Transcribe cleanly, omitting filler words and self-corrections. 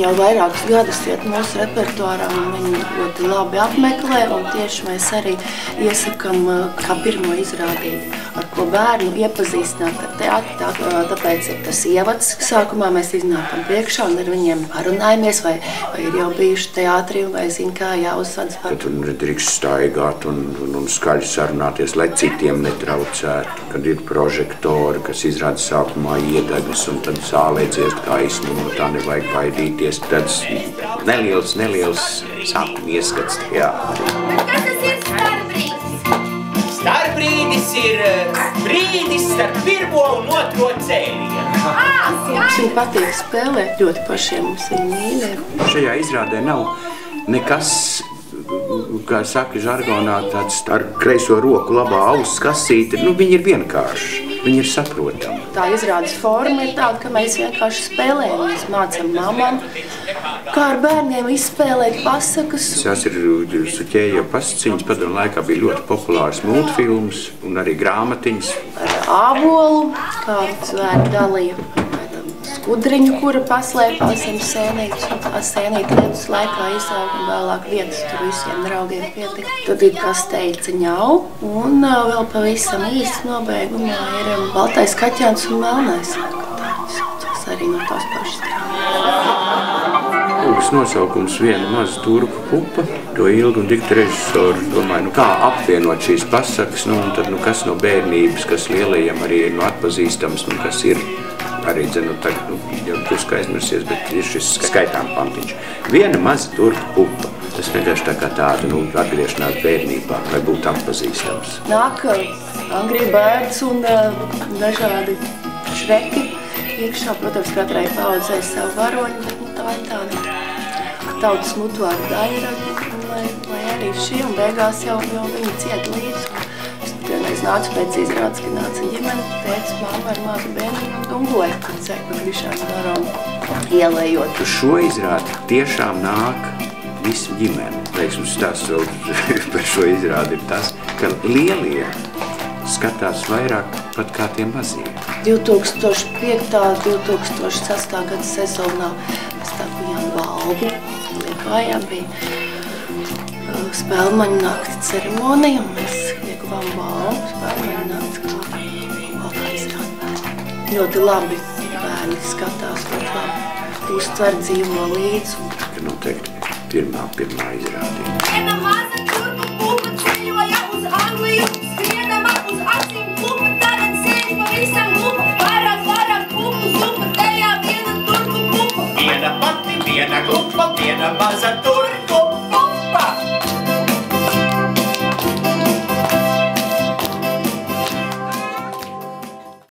Viņi jau vairākus gadus iet mūsu repertuārā, un viņi ļoti labi apmeklē, un tieši mēs arī iesakam kā pirmo izrādīt, ar ko bērnu iepazīstināt ar teātri, tāpēc ir tas ievads. Sākumā mēs iznākam priekšā un ar viņiem parunājamies, vai ir jau bijuši teātri, vai zina, kā jāuzvedas. Kad tu nedrīkst staigāt un skaļi sarunāties, lai citiem netraucētu. Kad ir prožektori, kas izrāda sākumā iedegas, un tad zālē dziest gaismu, no tā nevajag baidīties. Tāds neliels sākuma ieskats teātrī. Kas tas ir starpbrīdis? Starpbrīdis ir brīdis starp pirmo un otro cēlienu. Viņiem patīk spēlēt, ļoti pašiem mums viņi mīļi. Šajā izrādē nav nekas, kā saka žargonā, tāds ar kreiso roku labā auss kasīte. Viņi ir vienkārši, viņi ir saprotami. Tā izrādes forma ir tāda, ka mēs vienkārši spēlējam. Mēs mācam mamām, kā ar bērniem izspēlēt pasakas. Tās ir Suķēja pasciņas, padomu laikā bija ļoti populārs multfilms un arī grāmatiņas. Ar ābolu, kā zvēri dalīja. Skudriņu, kura paslēpās zem sēnītes, un tā sēnīte ledus laikā izauga un vēlāk vietas tur visiem draugiem pietika. Tad ir kasteica ņau, un vēl pavisam īsti nobeigumā ir baltais kaķēns un melnais. Tas arī no tās pašas grāmatas. Lūgas nosaukums Viena maza turku pupa. To ilgi un dikti režisori domāja, kā apvienot šīs pasakas, un tad kas no bērnības, kas lielajiem arī ir atpazīstams, un kas ir arī, tagad, jau drusku aizmirsies, bet ir šis skaitām pantiņš. Viena maza turku pupa. Tas vienkārši tā kā tāda, atgriešanās bērnībā, lai būtu atpazīstams. Nāk Angry Birds un dažādi šreki. Iekšā, protams, katrai paudzei savu varoņu, bet tā ir tāda tautas mutvāra daļa, lai arī šī, un beigās jau viņi ciet līdzi. Vienreiz nācu pēc izrādes, kad nāca ģimene, tētis, mamma ar mazu bērnu un dungoja, kad ceļ pa Grišās Daronu ielējot. Uz šo izrādi tiešām nāk visa ģimene. Veiksmes stāsts vēl par šo izrādi ir tas, ka lielie skatās vairāk pat kā tie mazie. 2005. 2006. gada sezonā mēs tā bijām Valgu. Liepājā bija spēlmaņu nakti ceremonija, un mēs ieguvām balvu spēlmaņu nakti kā izrādi. Ļoti labi bērni skatās, ļoti labi uztver dzīvo līdzi. Noteikti pirmā izrādīja. Viena maza turku pupa ceļoja uz Angliju, skrienama uz acīm pupa, tagad sēž pavisam glupa, vairāk pupu zupa, tajā viena turku pupa. Viena pati, viena glupa, viena maza turku